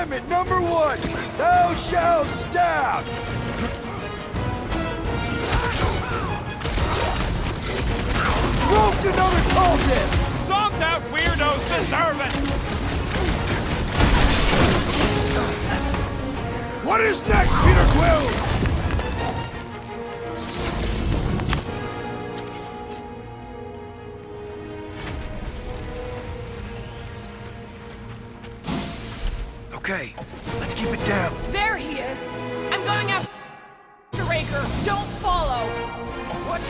Commandment number 1, thou shalt stab! Roped another cultist! Zonked out weirdos deserve it! What is next, Peter Quill? Okay, let's keep it down. There he is! I'm going after Raker! Don't follow! What?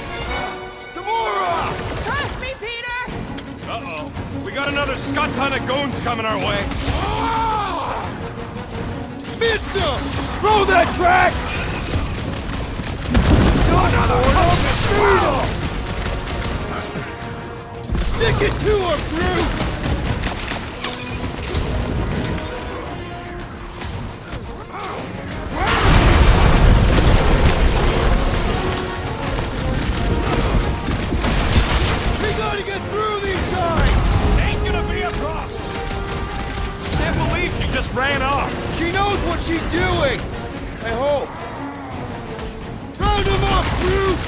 Gamora! Trust me, Peter! Uh-oh. We got another scut ton of goons coming our way. Mitza! Throw that, Drax! Another mosquito! Stick it to her, Groot! We gotta get through these guys! Ain't gonna be a problem. Can't believe she just ran off. She knows what she's doing! I hope. Round him up, Groot!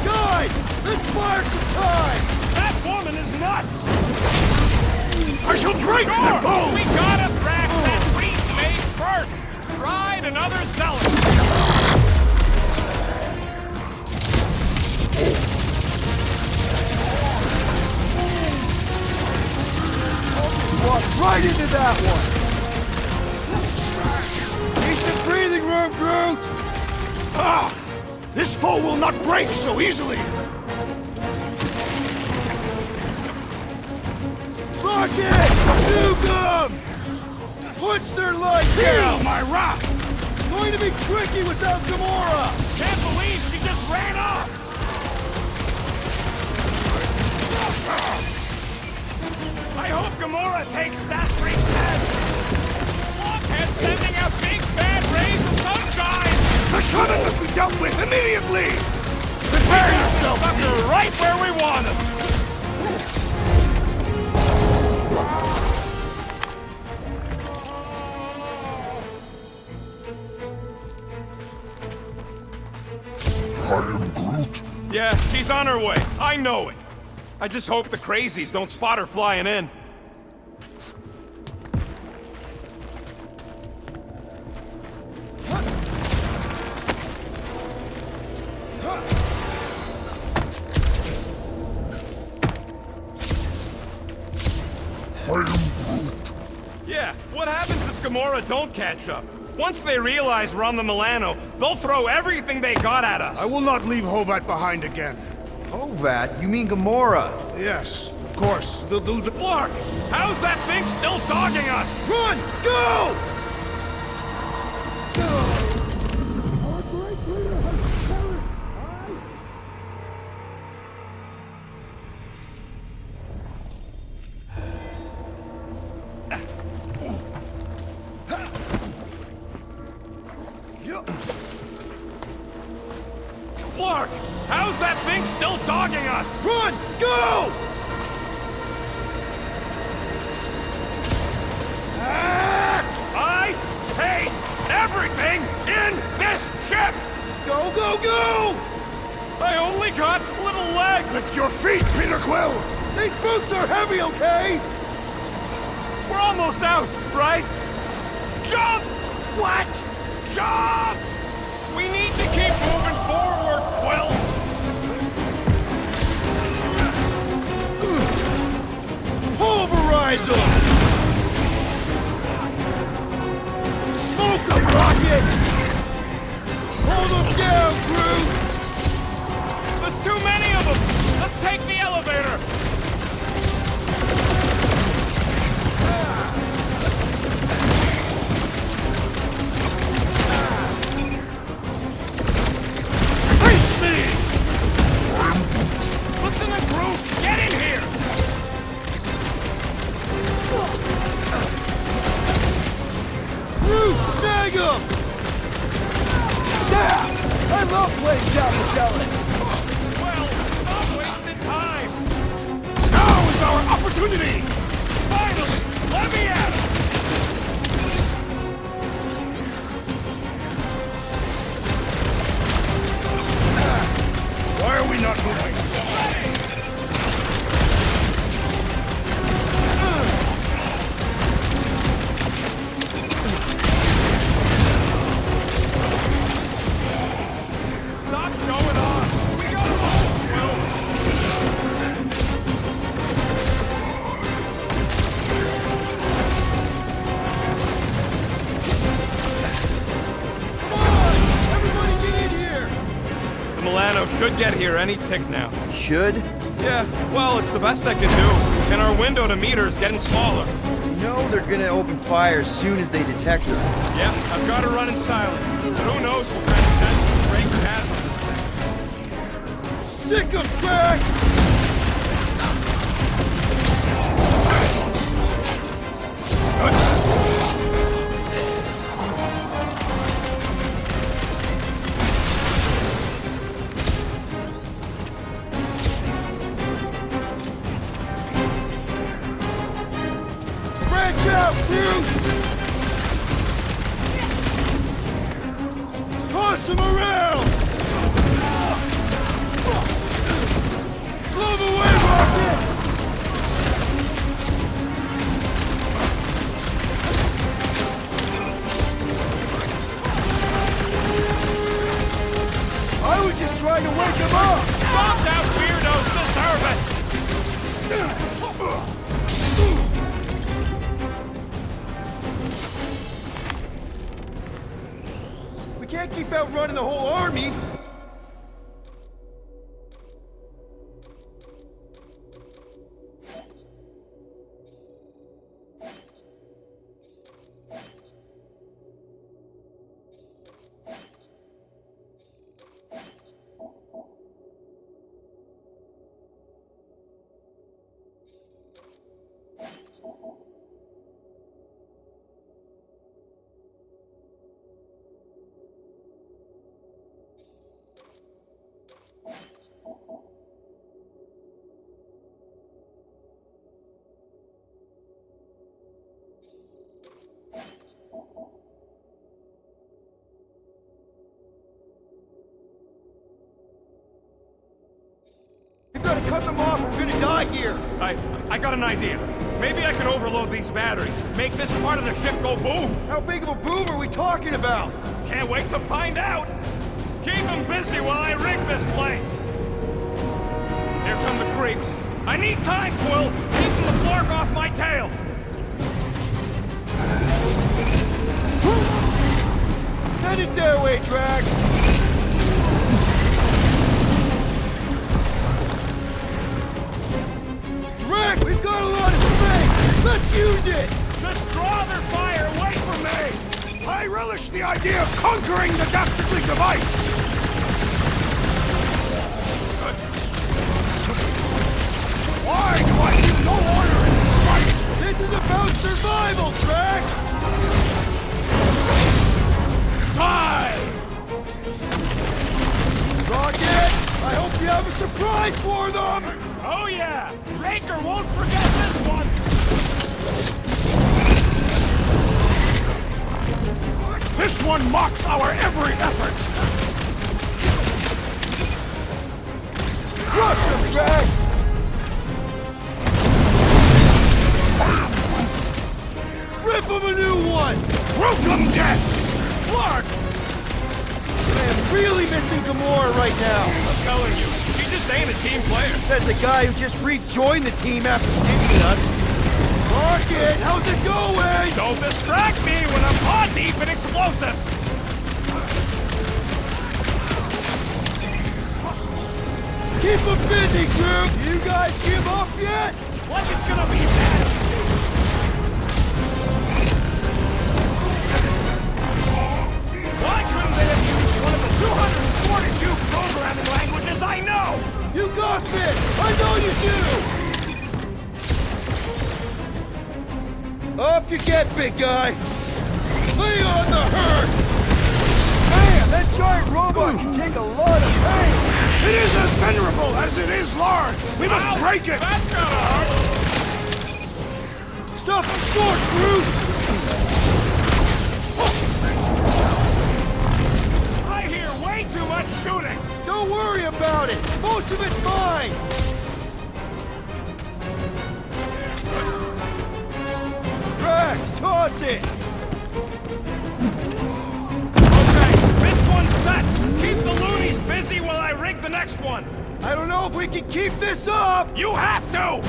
Guys, let's fire some time! That woman is nuts! I shall break their Sure, bones! we gotta thrash that priest mage first! Ride another zealot! Walk right into that one! Need some breathing room, Groot! Ah! This foe will not break so easily! Rocket! Nuke 'em! Punch their lights out! My wrath! Going to be tricky without Gamora! Can't believe she just ran off! I hope Gamora takes that priest's head! Blockhead sending out big bad rays of sunshine! The shaman must be dealt with immediately! Prepare yourself! Sucker right where we want him! I am Groot. Yeah, she's on her way. I know it. I just hope the crazies don't spot her flying in. I am Groot. Yeah, what happens if Gamora don't catch up? Once they realize we're on the Milano, they'll throw everything they got at us. I will not leave Hovat behind again. Hovat? You mean Gamora? Yes, of course. They'll do the... Flark, how's that thing still dogging us? Run! Go! Flark, how's that thing still dogging us? Run! Go! I hate everything in this ship! Go, go, go! I only got little legs! Lift your feet, Peter Quill! These boots are heavy, okay? We're almost out, right? Jump! What? Jump! We need to keep moving forward, Quill! Pulverize them! Smoke them, Rocket! Hold them down, Groot! There's too many of them! Let's take the elevator! Face me! Listen to Groot! Get in here! hear any tick now. Should? Yeah, well, it's the best I can do. And our window to meter is getting smaller. You know they're gonna open fire as soon as they detect her. Yeah, I've got to run in silent. But who knows what kind of senses Raker has on this thing. Sick of tracks! Branch out, Groot! Toss him around! Glove away, Rocket! I was just trying to wake him up! Bombed out weirdos deserve it! We can't keep outrunning the whole army! We've got to cut them off or we're gonna die here! I got an idea. Maybe I can overload these batteries, make this part of the ship go boom. How big of a boom are we talking about? Can't wait to find out. Keep them busy while I rig this place. Here come the creeps. I need time, Quill. Keeping the flark off my tail. Send it their way, Drax! Drax, we've got a lot of space! Let's use it! Just draw their fire away from me. I relish the idea of conquering the dastardly device! Why do I feel no order in this fight? This is about survival, Drax! Die! Rocket, I hope you have a surprise for them! Oh yeah! Raker won't forget this one! This one mocks our every effort! Crush him, Drax! Rip him a new one! Root them dead! Clark! I am really missing Gamora right now! I'm telling you, she just ain't a team player. Says the guy who just rejoined the team after ditching us. Rocket, how's it going? Don't distract me when I'm paw deep in explosives! Keep them busy, Groot! You guys give up yet? Like it's gonna be bad! Why couldn't they have used one of the 242 programming languages I know? You got this! I know you do! Up you get, big guy! Lay on the hurt! Man, that giant robot can take a lot of pain! It is as venerable as it is large! We must Ow, break it! That's kinda hard! Stop him short, Groot! I hear way too much shooting! Don't worry about it! Most of it's mine! Drax, toss it! Okay, this one's set! Keep the loonies busy while I rig the next one! I don't know if we can keep this up! You have to!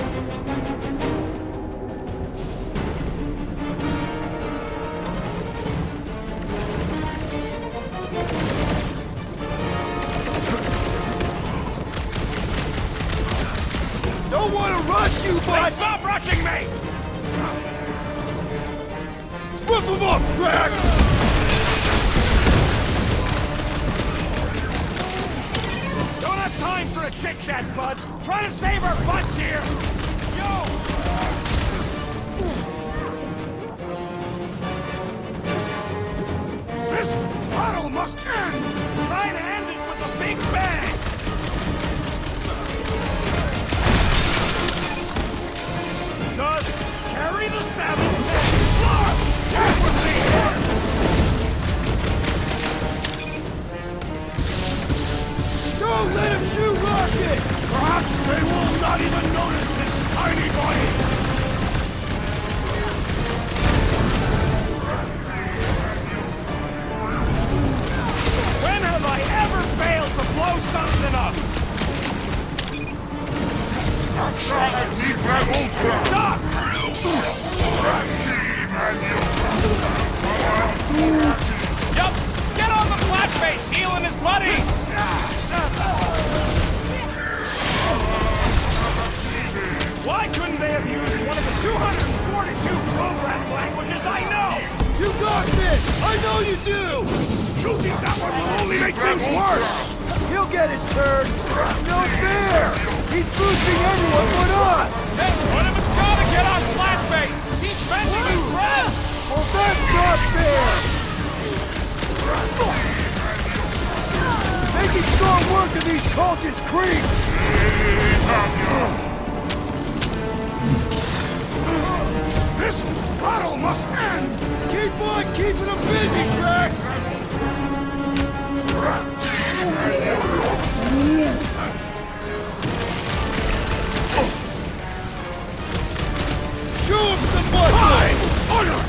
don't want to rush you, Then but... stop rushing me! Rip them up, Drax! Don't have time for a chit-chat, bud. Try to save our butts here. Yo! This battle must end! Try to end it with a big bang! Just carry the 7 and fly! Get with me here! Don't let him shoot Rocket! Perhaps they will not even notice his tiny body! When have I ever failed to blow something up? Doc! Yup! Get on the flat face, healing his buddies! Why couldn't they have used one of the 242 program languages I know? You got this! I know you do! Shooting that one will only make things worse! He'll get his turn! No fair! He's boosting everyone but us! Hey, one of us gotta get on flat face! He's bending his breath! Well, that's not fair! Making short work of these cultist creeps! This battle must end! Keep on keeping them busy, Drax! Show him some muscle! Time! Honor!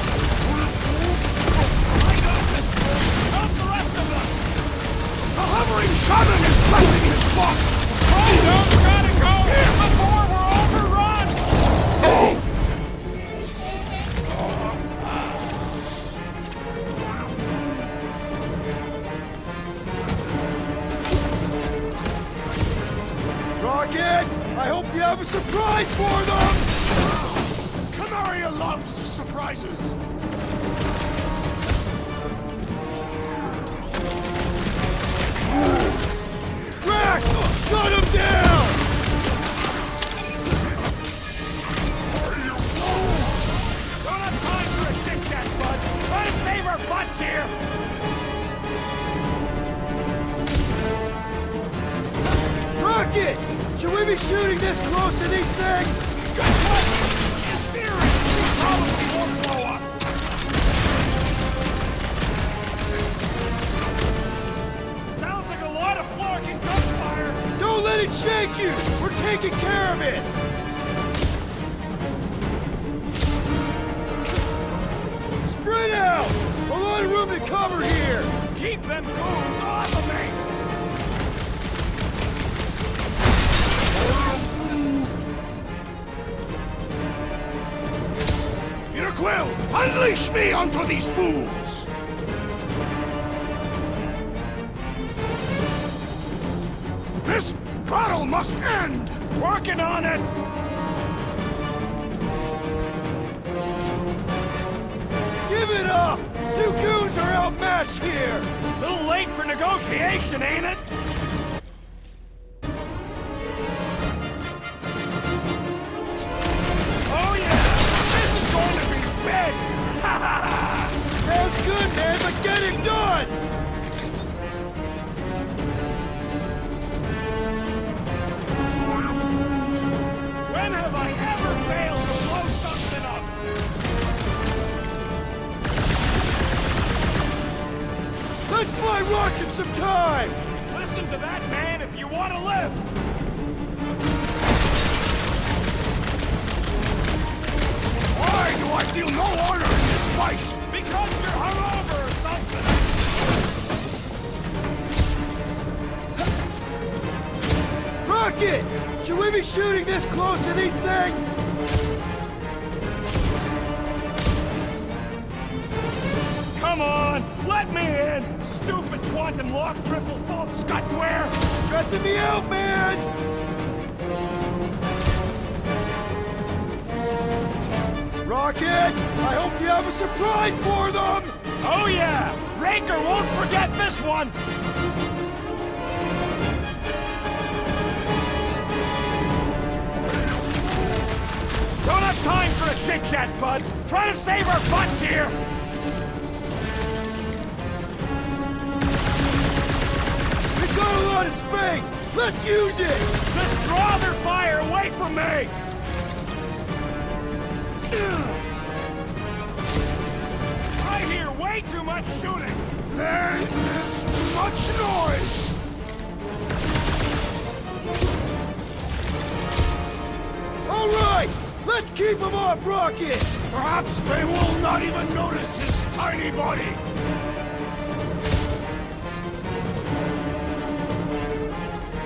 Help the rest of us! The hovering shaman is blessing his flock! Don't gotta go here before we're overrun! Rocket! I hope you have a surprise for them! Canaria loves surprises! Drax! Shut him down! Don't have time for a chit-chat, bud! Try to save our butts here! Rocket! Should we be shooting this close to these things? Good question! In theory, we probably won't blow up! Sounds like a lot of Flarkin gunfire! Don't let it shake you! We're taking care of it! Spread out! A lot of room to cover here! Keep them goons off of me! Quill, unleash me onto these fools! This battle must end! Working on it! Give it up! You goons are outmatched here! Little late for negotiation, ain't it? Oh yeah! This is going to be big! Sounds good, man, but get it done! When have I ever failed to blow something up? Let's buy Rocket some time! Listen to that man if you want to live! Why do I feel no honor in this fight? Because you're hungover or something! Rocket! Should we be shooting this close to these things? Come on! Let me in! Stupid quantum lock triple fault scutware! Stressing me out, man! Rocket! I hope you have a surprise for them! Oh yeah! Raker won't forget this one! Don't have time for a chit-chat, bud! Try to save our butts here! We've got a lot of space! Let's use it! Just draw their fire away from me! I hear way too much shooting! There is much noise! All right! Let's keep them off Rocket! Perhaps they will not even notice his tiny body!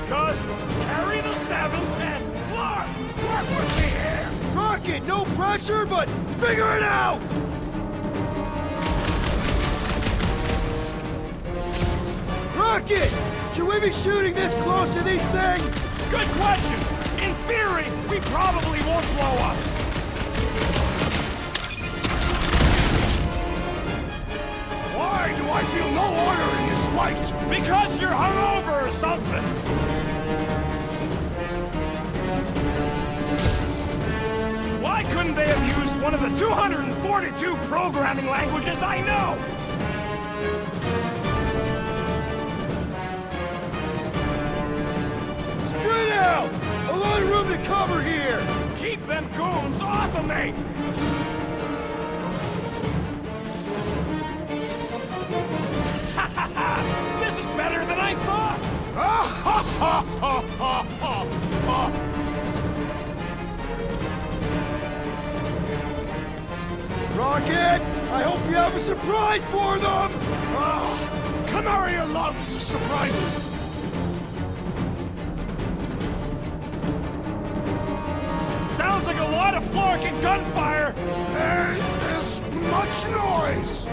Just carry the 7 and fly! Work with me here! Rocket, no pressure, but figure it out! Rocket! Should we be shooting this close to these things? Good question! In theory, we probably won't blow up. Why do I feel no honor in this fight? Because you're hungover or something. Why couldn't they have used one of the 242 programming languages I know? Spread out! A lot of room to cover here! Keep them goons off of me! This is better than I thought! Rocket! I hope you have a surprise for them! Canaria loves surprises! Sounds like a lot of Flork and gunfire! There is much noise!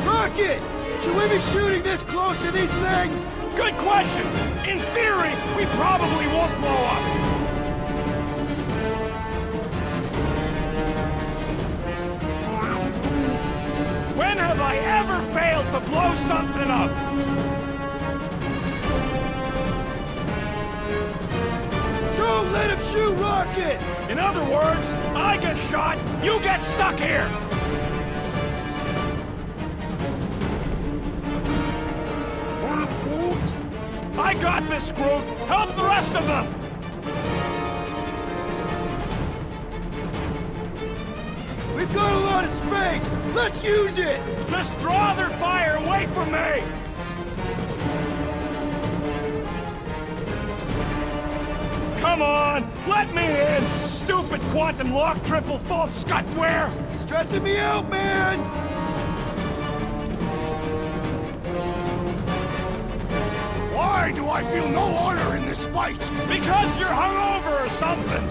Rocket! Should we be shooting this close to these things? Good question! In theory, we probably won't blow up. When have I ever failed to blow something up? Don't let him shoot Rocket! In other words, I get shot, you get stuck here! I got this, Groot! Help the rest of them! We've got a lot of space! Let's use it! Just draw their fire away from me! Come on! Let me in! Stupid quantum lock triple fault scutware! Stressing me out, man! Why do I feel no honor in this fight? Because you're hungover or something!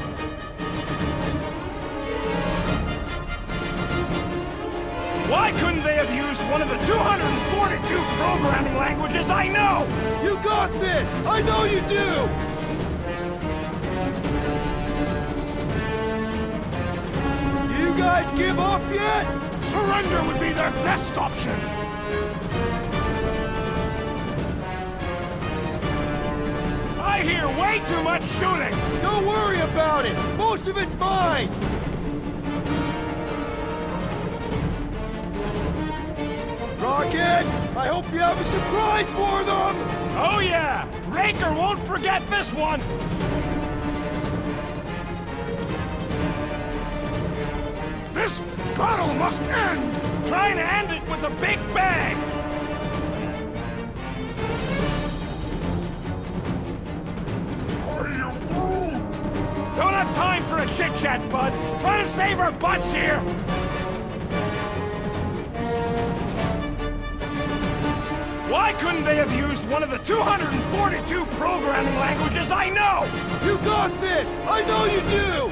Why couldn't they have used one of the 242 programming languages I know? You got this! I know you do! Do you guys give up yet? Surrender would be their best option! I hear way too much shooting! Don't worry about it! Most of it's mine! Rocket! I hope you have a surprise for them! Oh yeah! Raker won't forget this one! This battle must end! Trying to end it with a big bang! Don't have time for a chit-chat, bud! Try to save our butts here! Why couldn't they have used one of the 242 programming languages I know? You got this! I know you do!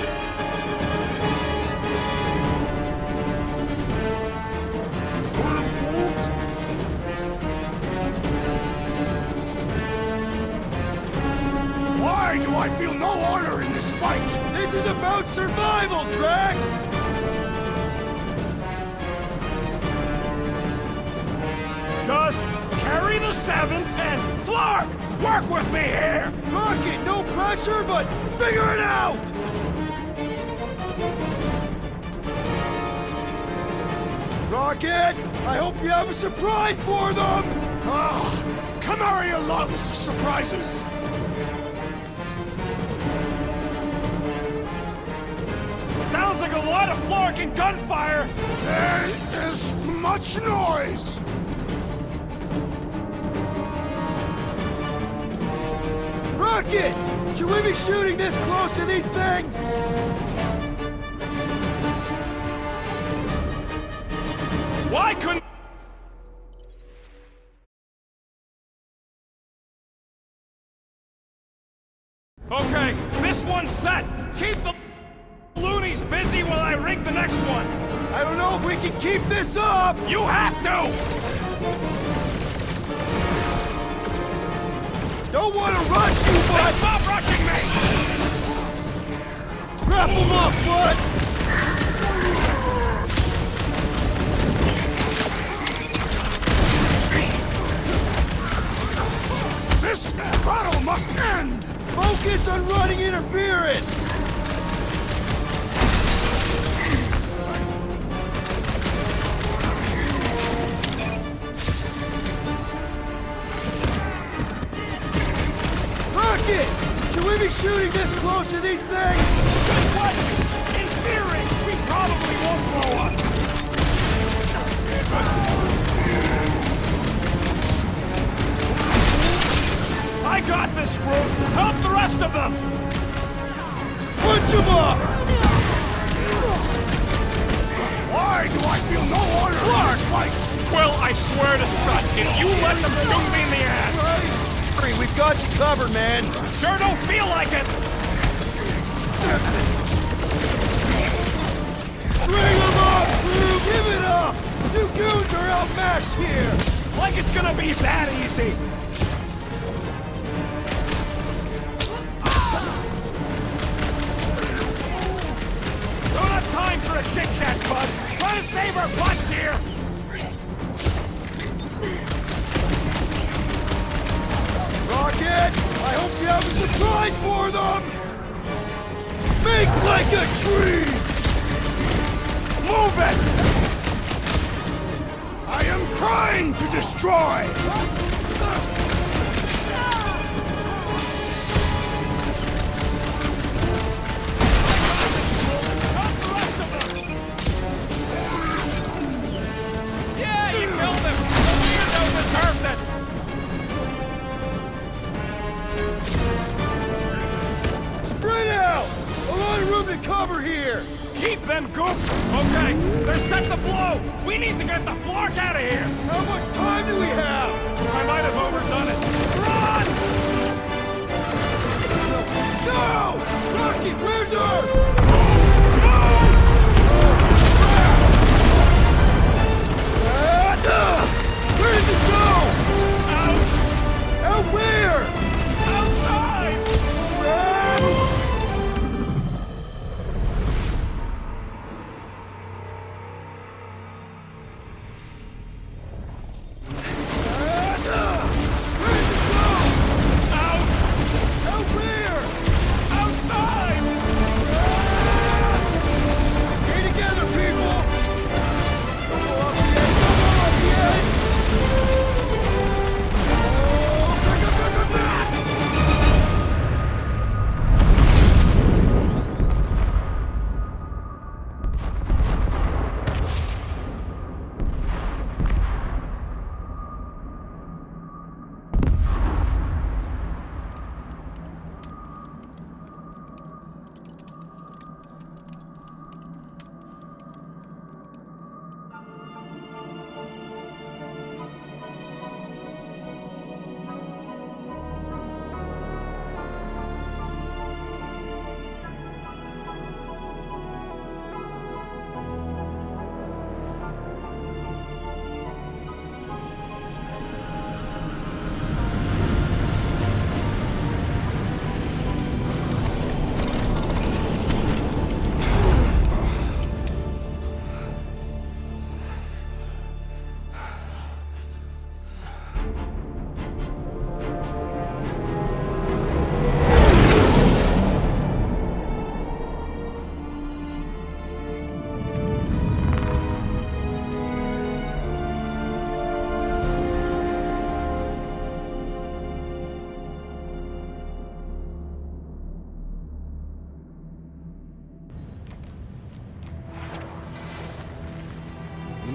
Why do do I feel no honor in this fight? This is about survival, Drax! Just carry the 7 and Flark! Work with me here! Rocket, no pressure, but figure it out! Rocket, I hope you have a surprise for them! Camaria loves surprises! Sounds like a lot of Flark and gunfire! There is much noise! Rocket! Should we be shooting this close to these things? Why couldn't... Okay, this one's set! Keep the loonies busy while I rig the next one! I don't know if we can keep this up! You have to! Don't want to rush you, Hey, but... stop rushing me! Wrap them up, bud! This battle must end! Focus on running interference! Rocket! Should we be shooting this close to these things? Good question! In theory, we probably won't blow up! I got this, group! Help the rest of them! Punch them up! Why do I feel no honor in this fight? Well, I swear to Scott, if you let them shoot me in the ass! Hurry, we've got you covered, man! Sure don't feel like it! Bring them up, crew! Give it up! You goons are outmatched here! Like it's gonna be that easy! Don't have time for a chit-chat, bud! Try to save our butts here! Rocket! I hope you have a surprise for them! Make like a tree! Move it! I am trying to destroy! Help the rest of them! Yeah, you killed him! The weirdo deserved it! Spread out! A lot of room to cover here! Keep them goofs! Okay, they're set to blow! We need to get the Flark out of here! How much time do we have? I might have overdone it. Run! No! Rocket, where's her? Where does this go? Out! Out where? Outside!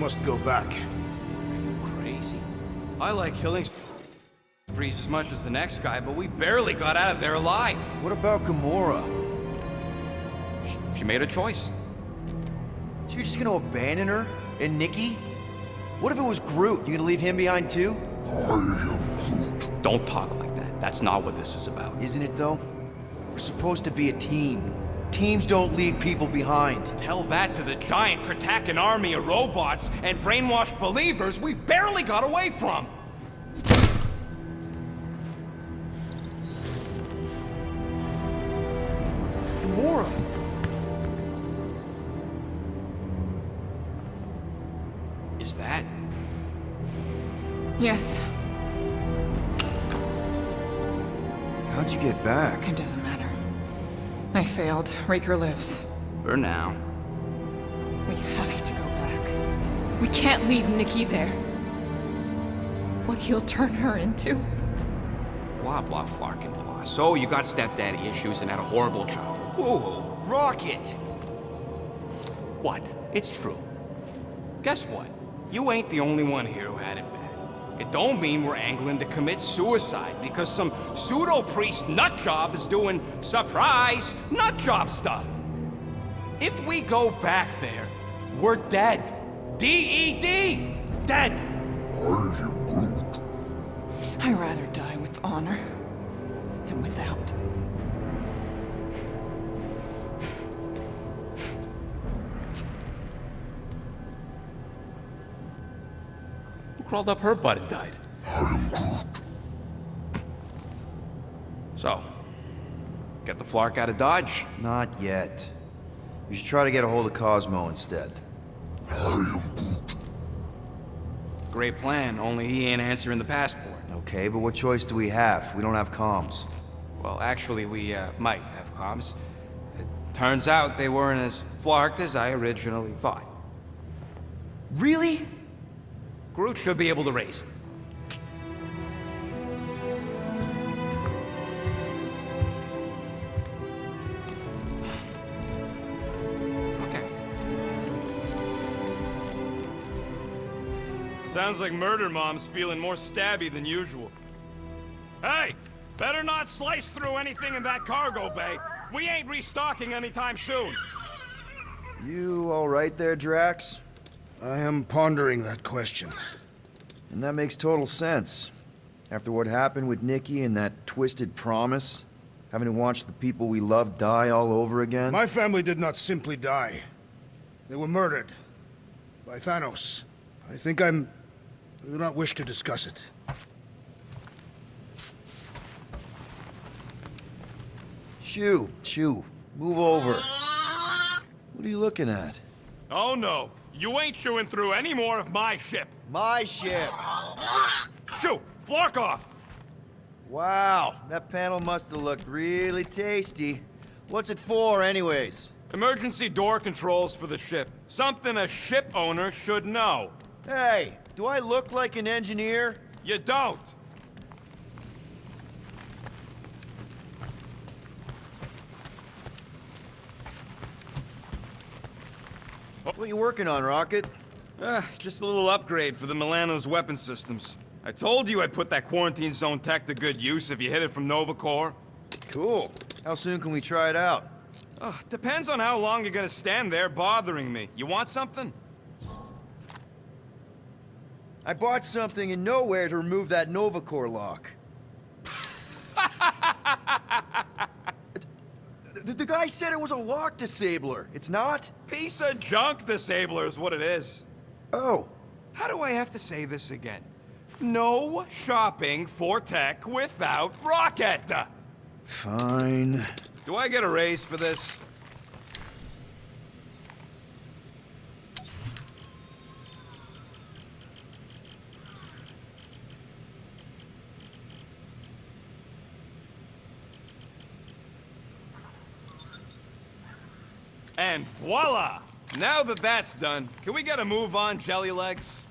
must go back. Are you crazy? I like killing sprees as much as the next guy, but we barely got out of there alive. What about Gamora? She made a choice. So you're just gonna abandon her? And Nikki? What if it was Groot? You gonna leave him behind too? I am Groot. Don't talk like that. That's not what this is about. Isn't it though? We're supposed to be a team. Teams don't leave people behind. Tell that to the giant Kratakan army of robots and brainwashed believers we barely got away from. Gamora! Is that? Yes, How'd you get back? it doesn't matter. I failed. Raker lives. For now. We have to go back. We can't leave Nikki there. What he'll turn her into. Blah, blah, Flarkin, blah. So you got stepdaddy issues and had a horrible childhood. Woo! Rocket! What? It's true. Guess what? You ain't the only one here who had it bad. It don't mean we're angling to commit suicide because some pseudo-priest nutjob is doing surprise nutjob stuff. If we go back there, we're dead. D-E-D! Dead! I am Groot. I'd rather die with honor than without. Who crawled up her butt and died? I am Groot. So, get the Flark out of Dodge? Not yet. We should try to get a hold of Cosmo instead. I am Groot. Great plan, only he ain't answering the passport. Okay, but what choice do we have? We don't have comms. Well, actually, we might have comms. It turns out they weren't as flarked as I originally thought. Really? Groot should be able to raise them. Okay. Sounds like Murder Mom's feeling more stabby than usual. Hey! Better not slice through anything in that cargo bay. We ain't restocking anytime soon. You all right there, Drax? I am pondering that question. And that makes total sense. After what happened with Nikki and that twisted promise, having to watch the people we love die all over again. My family did not simply die. They were murdered. By Thanos. I do not wish to discuss it. Shoo, move over. What are you looking at? Oh no, you ain't chewing through any more of my ship. My ship! Shoo! Flark off! Wow, that panel must have looked really tasty. What's it for, anyways? Emergency door controls for the ship. Something a ship owner should know. Hey, do I look like an engineer? You don't. What you working on, Rocket? Just a little upgrade for the Milano's weapon systems. I told you I'd put that quarantine zone tech to good use if you hit it from Nova Corps. Cool. How soon can we try it out? Depends on how long you're gonna stand there bothering me. You want something? I bought something in nowhere to remove that Nova Corps lock. The guy said it was a lock disabler. It's not? Piece of junk disabler is what it is. Oh. How do I have to say this again? No shopping for tech without Rocket! Fine. Do I get a raise for this? And voila! Now that that's done, can we get a move on, Jelly Legs?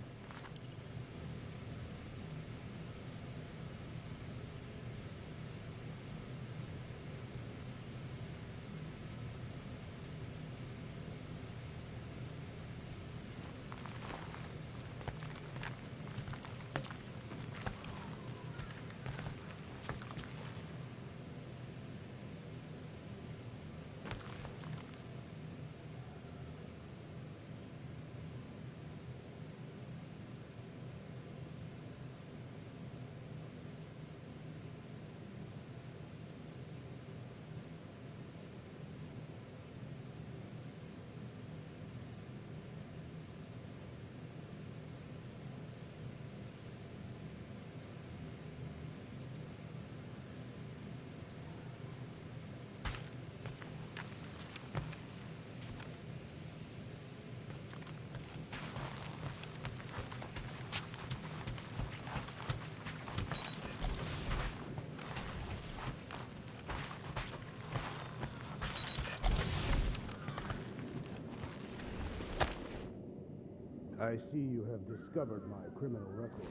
I see you have discovered my criminal record.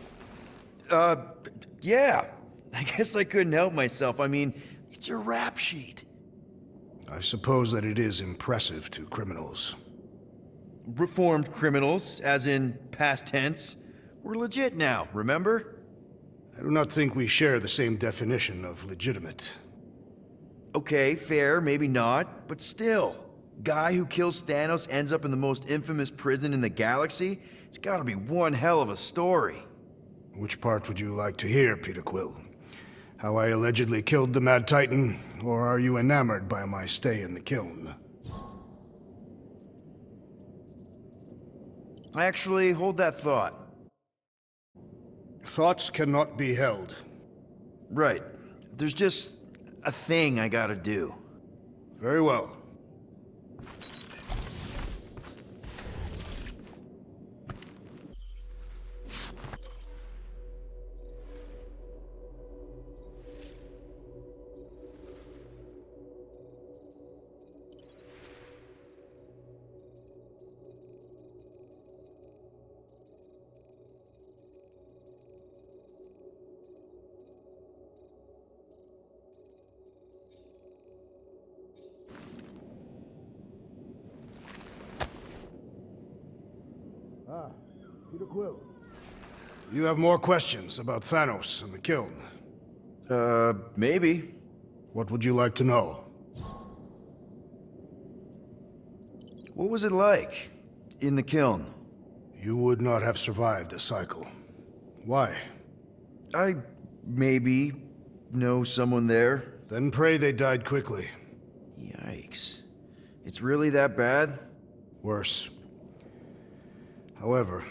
Yeah. I guess I couldn't help myself. I mean, it's your rap sheet. I suppose that it is impressive to criminals. Reformed criminals, as in past tense. We're legit now, remember? I do not think we share the same definition of legitimate. Okay, fair, maybe not, but still. Guy who kills Thanos ends up in the most infamous prison in the galaxy? It's gotta be one hell of a story. Which part would you like to hear, Peter Quill? How I allegedly killed the Mad Titan, or are you enamored by my stay in the kiln? Actually, hold that thought. Thoughts cannot be held. Right. There's just a thing I gotta do. Very well. Peter Quill. You have more questions about Thanos and the kiln? Maybe. What would you like to know? What was it like in the kiln? You would not have survived the cycle. Why? I maybe know someone there. Then pray they died quickly. Yikes. It's really that bad? Worse. However,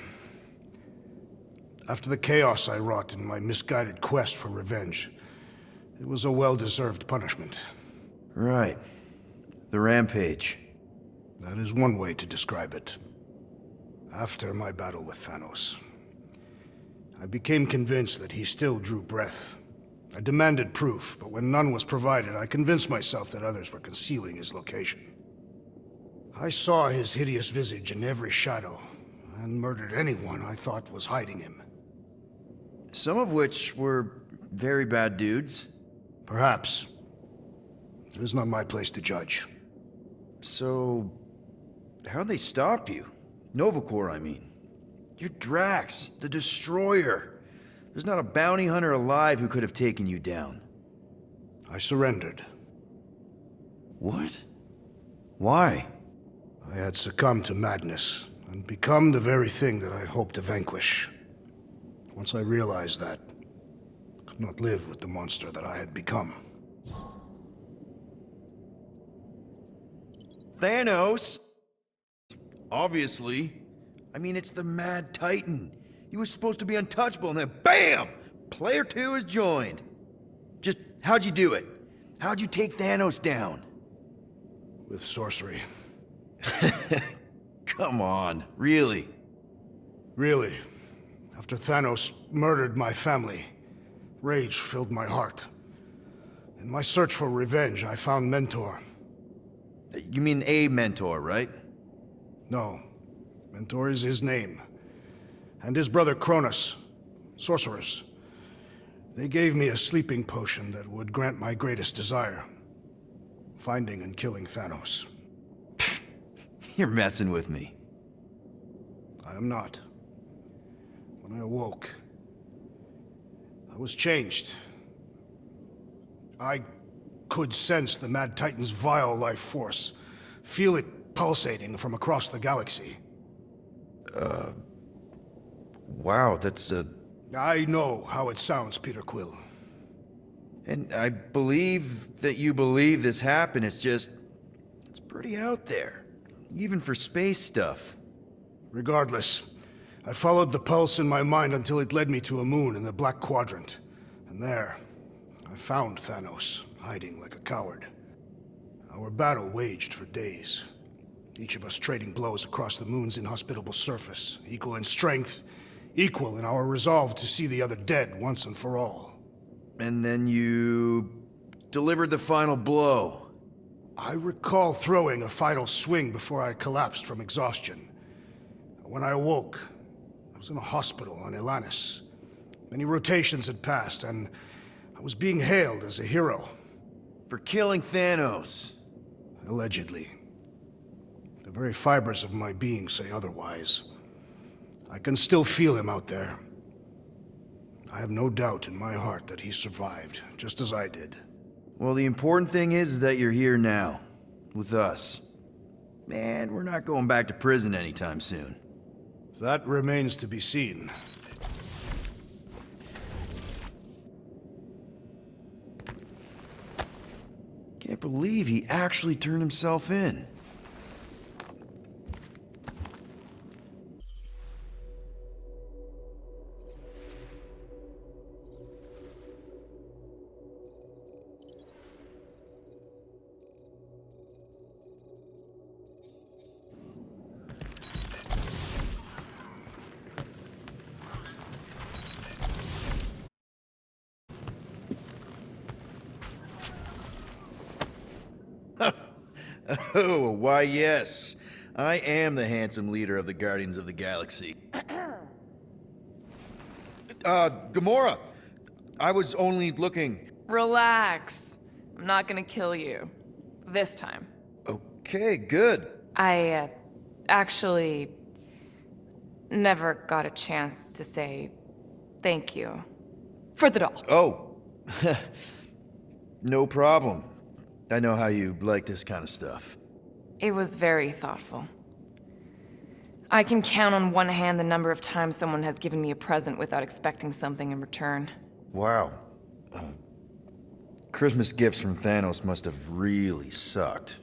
after the chaos I wrought in my misguided quest for revenge, it was a well-deserved punishment. Right. The rampage. That is one way to describe it. After my battle with Thanos, I became convinced that he still drew breath. I demanded proof, but when none was provided, I convinced myself that others were concealing his location. I saw his hideous visage in every shadow, and murdered anyone I thought was hiding him. Some of which were very bad dudes. Perhaps. It is not my place to judge. So, how'd they stop you? Nova Corps, I mean. You're Drax, the Destroyer. There's not a bounty hunter alive who could have taken you down. I surrendered. What? Why? I had succumbed to madness, and become the very thing that I hoped to vanquish. Once I realized that, I could not live with the monster that I had become. Thanos? Obviously. I mean, it's the Mad Titan. He was supposed to be untouchable, and then BAM! Player 2 is joined. Just, how'd you do it? How'd you take Thanos down? With sorcery. Come on, really? Really. After Thanos murdered my family, rage filled my heart. In my search for revenge, I found Mentor. You mean a mentor, right? No. Mentor is his name. And his brother Cronus, sorcerers. They gave me a sleeping potion that would grant my greatest desire. Finding and killing Thanos. You're messing with me. I am not. When I awoke, I was changed. I could sense the Mad Titan's vile life force, feel it pulsating from across the galaxy. Wow, that's I know how it sounds, Peter Quill. And I believe that you believe this happened. It's just, it's pretty out there. Even for space stuff. Regardless, I followed the pulse in my mind until it led me to a moon in the Black Quadrant. And there, I found Thanos, hiding like a coward. Our battle waged for days. Each of us trading blows across the moon's inhospitable surface, equal in strength, equal in our resolve to see the other dead once and for all. And then you delivered the final blow. I recall throwing a final swing before I collapsed from exhaustion. When I awoke, I was in a hospital on Elanis. Many rotations had passed, and I was being hailed as a hero. For killing Thanos. Allegedly. The very fibers of my being say otherwise. I can still feel him out there. I have no doubt in my heart that he survived, just as I did. Well, the important thing is that you're here now, with us. And we're not going back to prison anytime soon. That remains to be seen. Can't believe he actually turned himself in. Oh, why yes. I am the handsome leader of the Guardians of the Galaxy. Gamora! I was only looking... Relax. I'm not gonna kill you. This time. Okay, good. I, actually never got a chance to say thank you for the doll. Oh. No problem. I know how you like this kind of stuff. It was very thoughtful. I can count on one hand the number of times someone has given me a present without expecting something in return. Wow. Christmas gifts from Thanos must have really sucked.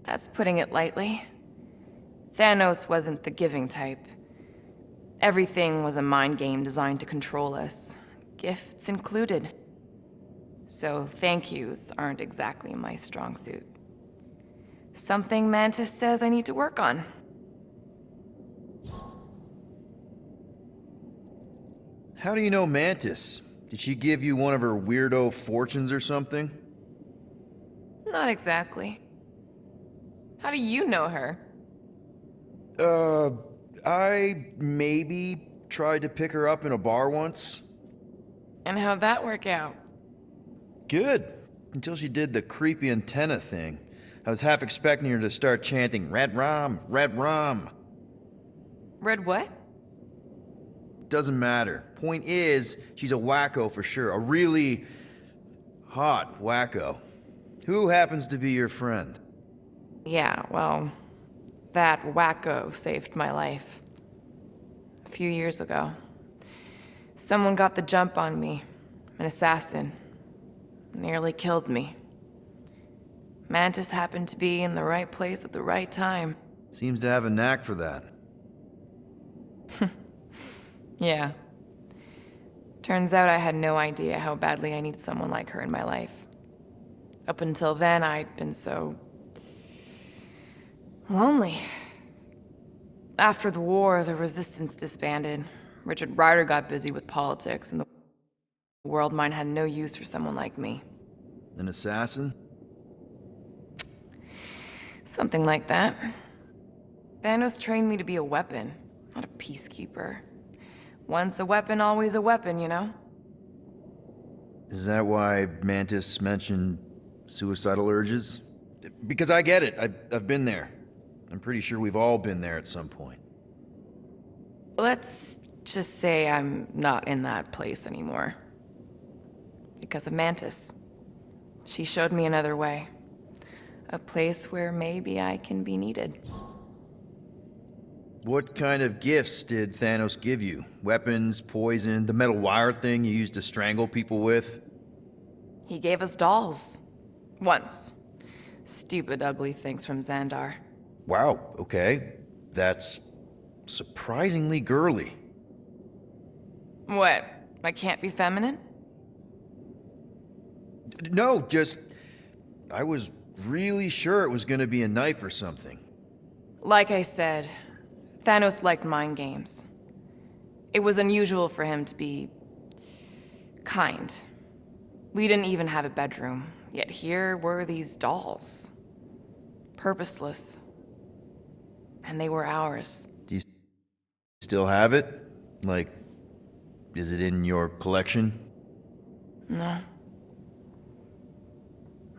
That's putting it lightly. Thanos wasn't the giving type. Everything was a mind game designed to control us, gifts included. So thank yous aren't exactly my strong suit. Something Mantis says I need to work on. How do you know Mantis? Did she give you one of her weirdo fortunes or something? Not exactly. How do you know her? I maybe tried to pick her up in a bar once. And how'd that work out? Good. Until she did the creepy antenna thing. I was half expecting her to start chanting, Red Rum, Red Rum. Red what? Doesn't matter. Point is, she's a wacko for sure. A really hot wacko. Who happens to be your friend? Yeah, well, that wacko saved my life. A few years ago. Someone got the jump on me. An assassin. Nearly killed me. Mantis happened to be in the right place at the right time. Seems to have a knack for that. Yeah. Turns out I had no idea how badly I need someone like her in my life. Up until then, I'd been so... lonely. After the war, the Resistance disbanded. Richard Rider got busy with politics, and the world mine had no use for someone like me. An assassin? Something like that. Thanos trained me to be a weapon, not a peacekeeper. Once a weapon, always a weapon, you know? Is that why Mantis mentioned suicidal urges? Because I get it. I've been there. I'm pretty sure we've all been there at some point. Let's just say I'm not in that place anymore. Because of Mantis. She showed me another way. A place where maybe I can be needed. What kind of gifts did Thanos give you? Weapons, poison, the metal wire thing you used to strangle people with? He gave us dolls. Once. Stupid, ugly things from Xandar. Wow, okay. That's surprisingly girly. What? I can't be feminine? No, just... I was really sure it was gonna be a knife or something. Like I said, Thanos liked mind games. It was unusual for him to be... kind. We didn't even have a bedroom, yet here were these dolls. Purposeless. And they were ours. Do you still have it? Like, is it in your collection? No.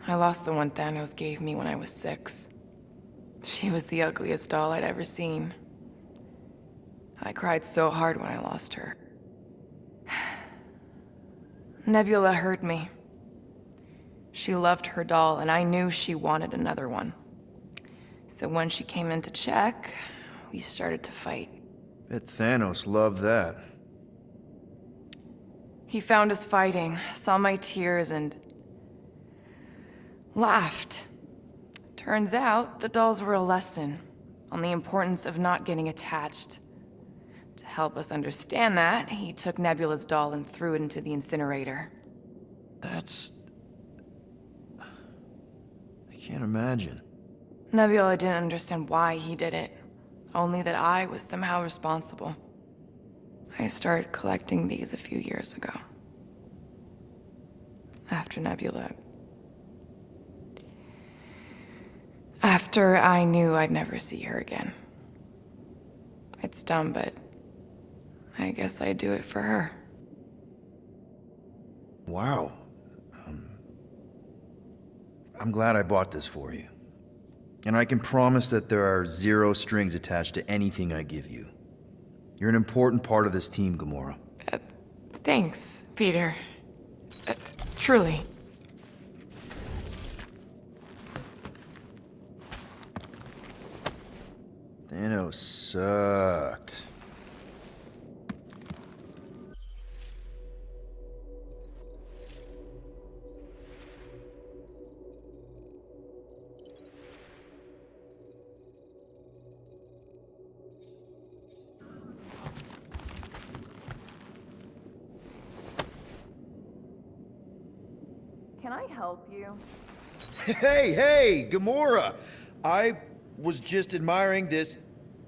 I lost the one Thanos gave me when I was 6. She was the ugliest doll I'd ever seen. I cried so hard when I lost her. Nebula hurt me. She loved her doll, and I knew she wanted another one. So when she came in to check, we started to fight. Bet Thanos loved that. He found us fighting, saw my tears, and laughed. Turns out, the dolls were a lesson on the importance of not getting attached. To help us understand that, he took Nebula's doll and threw it into the incinerator. That's... I can't imagine. Nebula didn't understand why he did it, only that I was somehow responsible. I started collecting these a few years ago. After Nebula... After I knew I'd never see her again. It's dumb, but I guess I'd do it for her. Wow. I'm glad I bought this for you. And I can promise that there are 0 strings attached to anything I give you. You're an important part of this team, Gamora. Thanks, Peter. Truly. Thanos sucked. Can I help you? Hey, Gamora! I was just admiring this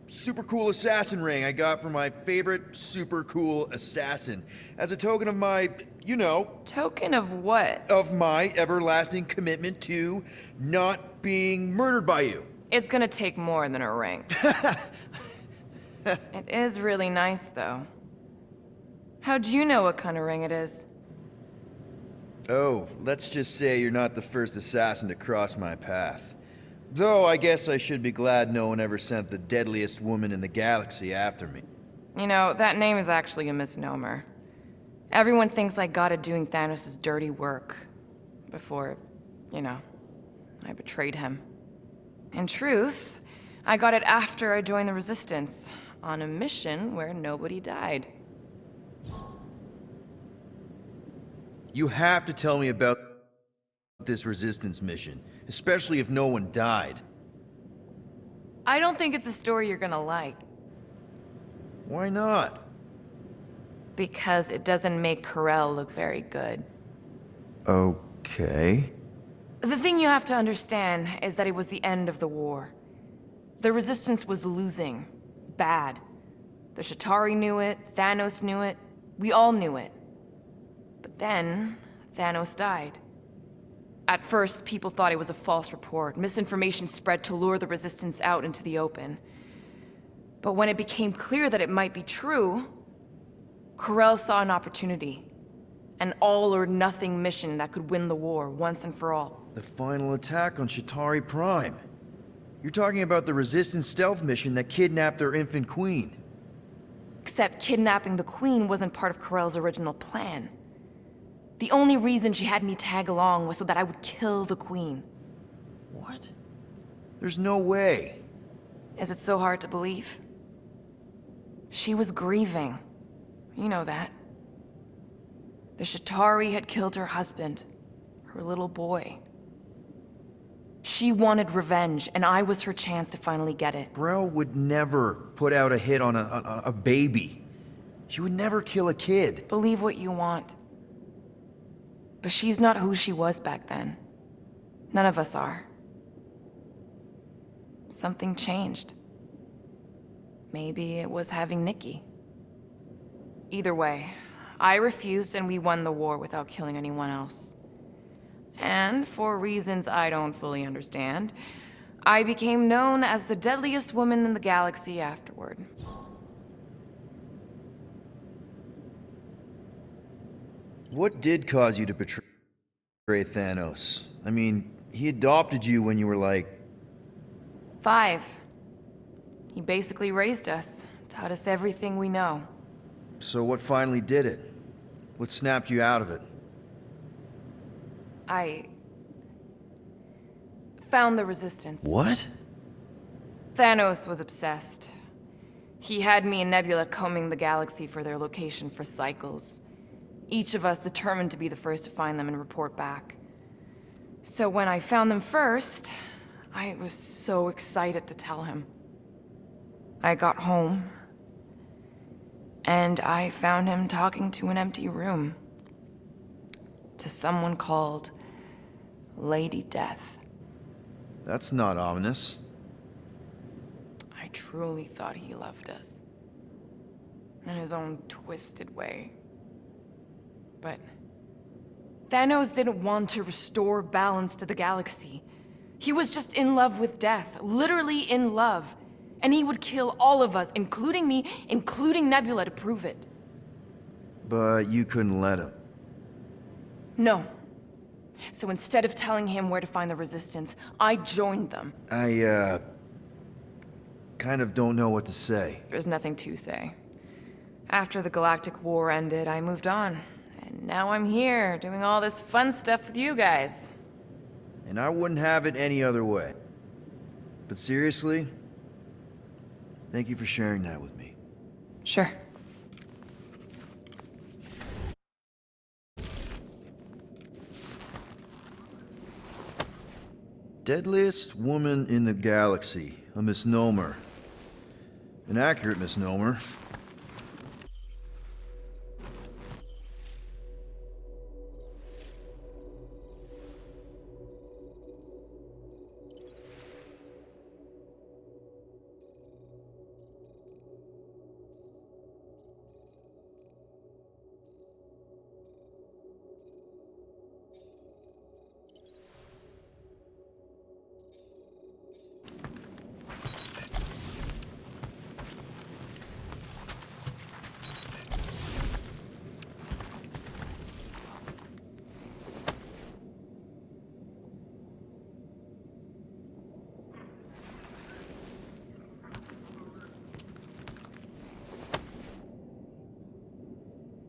super cool assassin ring I got from my favorite super cool assassin. As a token of my, you know, Token of what? of my everlasting commitment to not being murdered by you. It's gonna take more than a ring. It is really nice, though. How'd you know what kind of ring it is? Oh, let's just say you're not the first assassin to cross my path. Though I guess I should be glad no one ever sent the deadliest woman in the galaxy after me. You know, that name is actually a misnomer. Everyone thinks I got it doing Thanos' dirty work. Before, you know, I betrayed him. In truth, I got it after I joined the Resistance, on a mission where nobody died. You have to tell me about this Resistance mission, especially if no one died. I don't think it's a story you're gonna like, Why not? because it doesn't make Karel look very good. Okay. The thing you have to understand is that it was the end of the war. The Resistance was losing. Bad. The Chitauri knew it, Thanos knew it, we all knew it. But then, Thanos died. At first, people thought it was a false report. Misinformation spread to lure the Resistance out into the open. But when it became clear that it might be true, Karel saw an opportunity. An all-or-nothing mission that could win the war once and for all. The final attack on Chitauri Prime. You're talking about the Resistance stealth mission that kidnapped their infant queen. Except kidnapping the Queen wasn't part of Karel's original plan. The only reason she had me tag along was so that I would kill the Queen. What? There's no way. Is it so hard to believe? She was grieving. You know that. The Chitauri had killed her husband, her little boy. She wanted revenge, and I was her chance to finally get it. Brel would never put out a hit on a baby. She would never kill a kid. Believe what you want. But she's not who she was back then. None of us are. Something changed. Maybe it was having Nikki. Either way, I refused and we won the war without killing anyone else. And for reasons I don't fully understand, I became known as the deadliest woman in the galaxy afterward. What did cause you to betray Thanos? I mean, he adopted you when you were like... 5. He basically raised us, taught us everything we know. So what finally did it? What snapped you out of it? I found the Resistance. What? Thanos was obsessed. He had me and Nebula combing the galaxy for their location for cycles. Each of us determined to be the first to find them and report back. So when I found them first, I was so excited to tell him. I got home, and I found him talking to an empty room. To someone called Lady Death. That's not ominous. I truly thought he loved us. In his own twisted way. But Thanos didn't want to restore balance to the galaxy. He was just in love with death, literally in love. And he would kill all of us, including me, including Nebula, to prove it. But you couldn't let him. No. So instead of telling him where to find the Resistance, I joined them. I, kind of don't know what to say. There's nothing to say. After the Galactic War ended, I moved on. And now I'm here, doing all this fun stuff with you guys. And I wouldn't have it any other way. But seriously, thank you for sharing that with me. Sure. Deadliest woman in the galaxy. A misnomer. An accurate misnomer.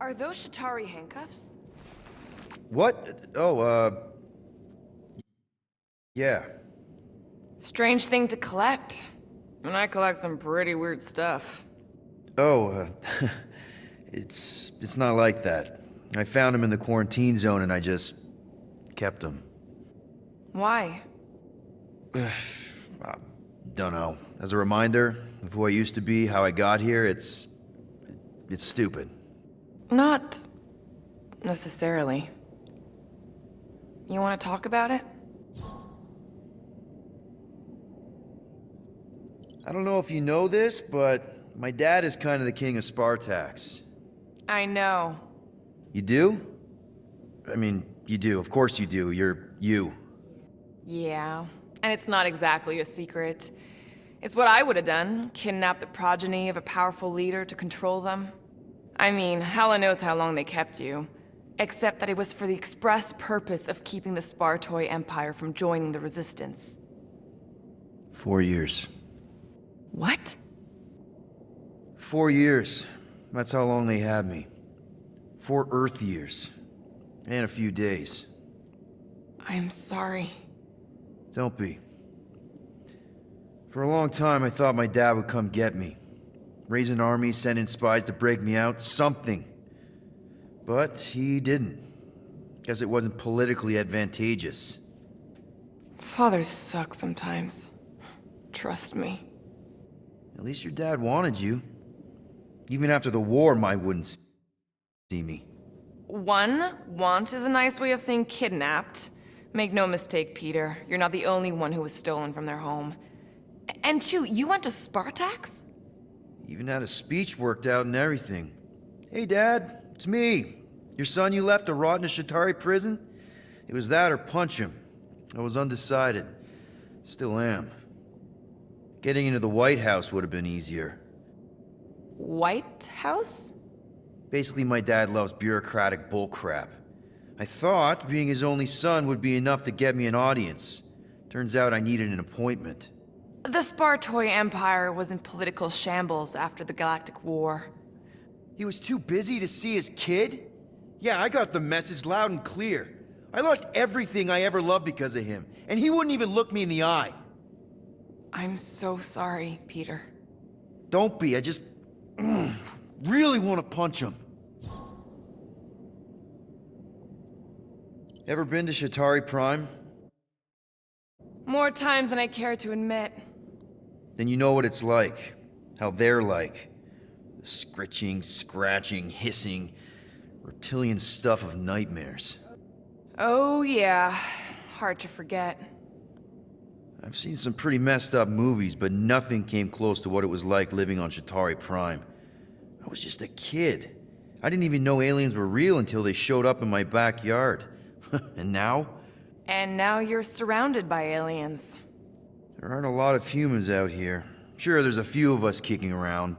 Are those Shatari handcuffs? What? Oh, yeah. Strange thing to collect. And I collect some pretty weird stuff. Oh, it's not like that. I found him in the quarantine zone and I just kept him. Why? Don't know. As a reminder of who I used to be, how I got here, it's stupid. Not necessarily. You want to talk about it? I don't know if you know this, but my dad is kind of the king of Spartax. I know. You do? I mean, you do. Of course you do. You're you. Yeah. And it's not exactly a secret. It's what I would have done. Kidnap the progeny of a powerful leader to control them. I mean, Hela knows how long they kept you. Except that it was for the express purpose of keeping the Spartoi Empire from joining the Resistance. 4 years. What? 4 years. That's how long they had me. 4 Earth years. And a few days. I'm sorry. Don't be. For a long time, I thought my dad would come get me. Raise an army, send in spies to break me out, something. But he didn't. Guess it wasn't politically advantageous. Fathers suck sometimes. Trust me. At least your dad wanted you. Even after the war, Mai wouldn't see me. One, want is a nice way of saying kidnapped. Make no mistake, Peter. You're not the only one who was stolen from their home. And two, you went to Spartax? Even had a speech worked out and everything. Hey, Dad, it's me. Your son you left to rot in a Shatari prison? It was that or punch him. I was undecided. Still am. Getting into the White House would have been easier. White House? Basically, my dad loves bureaucratic bullcrap. I thought being his only son would be enough to get me an audience. Turns out I needed an appointment. The Spartoy Empire was in political shambles after the Galactic War. He was too busy to see his kid? Yeah, I got the message loud and clear. I lost everything I ever loved because of him, and he wouldn't even look me in the eye. I'm so sorry, Peter. Don't be, I just really want to punch him. Ever been to Shatari Prime? More times than I care to admit. Then you know what it's like. How they're like. The scritching, scratching, hissing, reptilian stuff of nightmares. Oh yeah, hard to forget. I've seen some pretty messed up movies, but nothing came close to what it was like living on Shatari Prime. I was just a kid. I didn't even know aliens were real until they showed up in my backyard. And now? And now you're surrounded by aliens. There aren't a lot of humans out here. Sure, there's a few of us kicking around.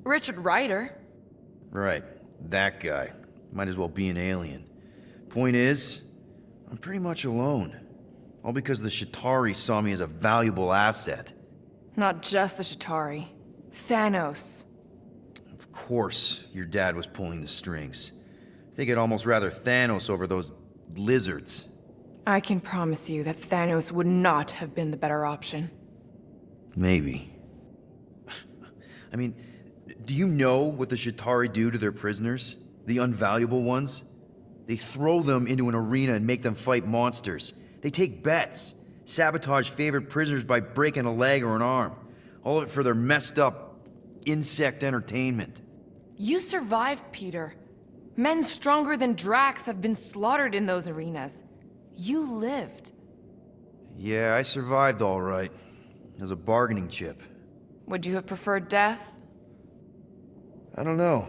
Richard Ryder. Right, that guy. Might as well be an alien. Point is, I'm pretty much alone. All because the Shatari saw me as a valuable asset. Not just the Shatari. Thanos. Of course, your dad was pulling the strings. I think I'd almost rather Thanos over those lizards. I can promise you that Thanos would not have been the better option. Maybe. I mean, do you know what the Shatari do to their prisoners? The unvaluable ones? They throw them into an arena and make them fight monsters. They take bets, sabotage favorite prisoners by breaking a leg or an arm. All of it for their messed up insect entertainment. You survived, Peter. Men stronger than Drax have been slaughtered in those arenas. You lived. Yeah, I survived all right. As a bargaining chip. Would you have preferred death? I don't know.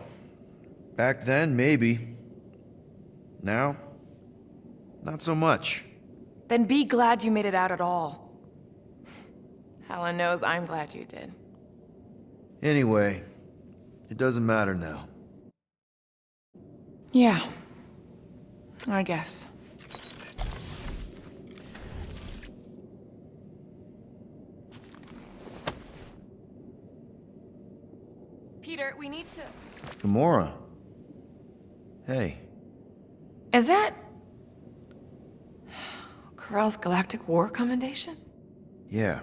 Back then, maybe. Now, not so much. Then be glad you made it out at all. Helen knows I'm glad you did. Anyway, it doesn't matter now. Yeah. I guess. Peter, we need to... Gamora. Hey. Is that... Corell's Galactic War Commendation? Yeah.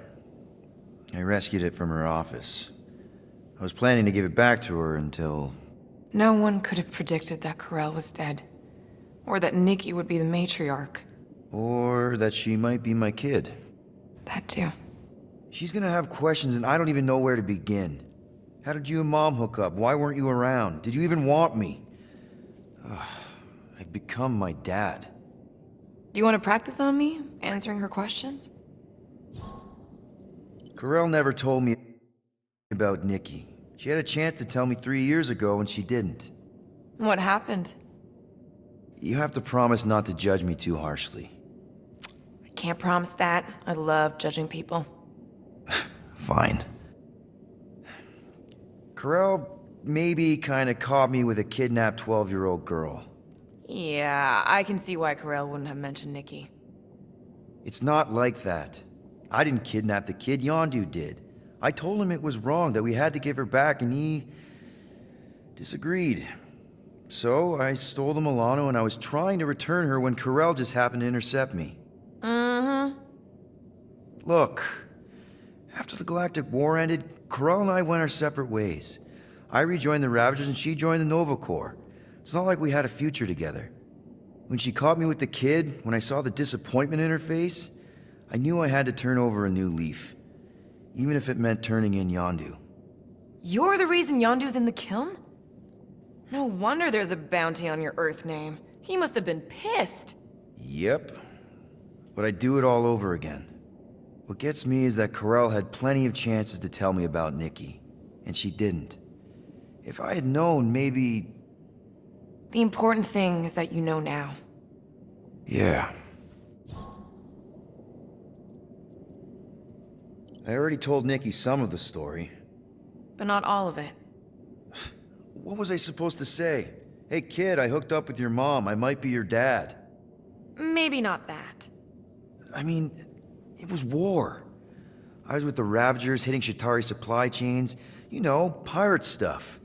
I rescued it from her office. I was planning to give it back to her until... No one could have predicted that Corell was dead. Or that Nikki would be the matriarch. Or that she might be my kid. That too. She's gonna have questions and I don't even know where to begin. How did you and Mom hook up? Why weren't you around? Did you even want me? I've become my dad. Do you want to practice on me, answering her questions? Corell never told me about Nikki. She had a chance to tell me 3 years ago and she didn't. What happened? You have to promise not to judge me too harshly. I can't promise that. I love judging people. Fine. Corell maybe kinda caught me with a kidnapped 12-year-old girl. Yeah, I can see why Corell wouldn't have mentioned Nikki. It's not like that. I didn't kidnap the kid, Yondu did. I told him it was wrong, that we had to give her back, and he... disagreed. So, I stole the Milano and I was trying to return her when Corell just happened to intercept me. Look, after the Galactic War ended, Corell and I went our separate ways. I rejoined the Ravagers and she joined the Nova Corps. It's not like we had a future together. When she caught me with the kid, when I saw the disappointment in her face, I knew I had to turn over a new leaf. Even if it meant turning in Yondu. You're the reason Yondu's in the kiln? No wonder there's a bounty on your Earth name. He must have been pissed. Yep. But I'd do it all over again. What gets me is that Corell had plenty of chances to tell me about Nikki, and she didn't. If I had known, maybe... The important thing is that you know now. Yeah. I already told Nikki some of the story. But not all of it. What was I supposed to say? Hey kid, I hooked up with your mom. I might be your dad. Maybe not that. I mean, it was war. I was with the Ravagers hitting Shatari supply chains. You know, pirate stuff.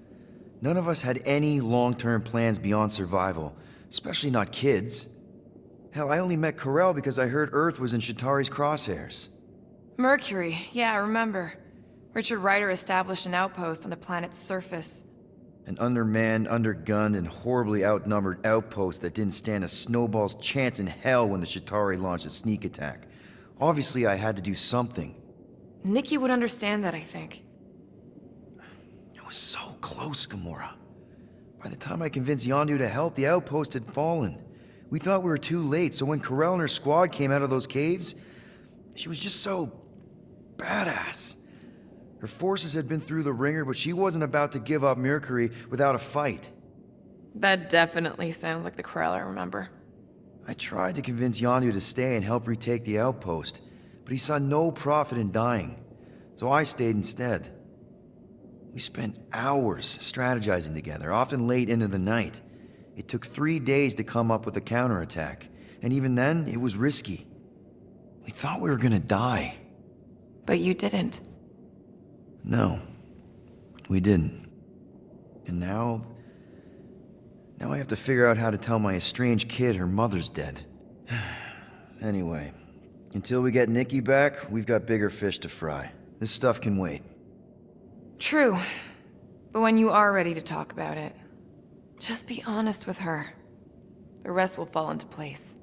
None of us had any long-term plans beyond survival, especially not kids. Hell, I only met Corell because I heard Earth was in Shatari's crosshairs. Mercury, yeah, I remember. Richard Ryder established an outpost on the planet's surface. An undermanned, undergunned, and horribly outnumbered outpost that didn't stand a snowball's chance in hell when the Shatari launched a sneak attack. Obviously, I had to do something. Nikki would understand that, I think. I was so close, Gamora. By the time I convinced Yondu to help, the outpost had fallen. We thought we were too late, so when Corell and her squad came out of those caves, she was just so badass. Her forces had been through the ringer, but she wasn't about to give up Mercury without a fight. That definitely sounds like the Corell I remember. I tried to convince Yondu to stay and help retake the outpost, but he saw no profit in dying, so I stayed instead. We spent hours strategizing together, often late into the night. It took 3 days to come up with a counterattack, and even then, it was risky. We thought we were gonna die. But you didn't. No, we didn't. And now I have to figure out how to tell my estranged kid her mother's dead. Anyway, until we get Nikki back, we've got bigger fish to fry. This stuff can wait. True. But when you are ready to talk about it, just be honest with her. The rest will fall into place.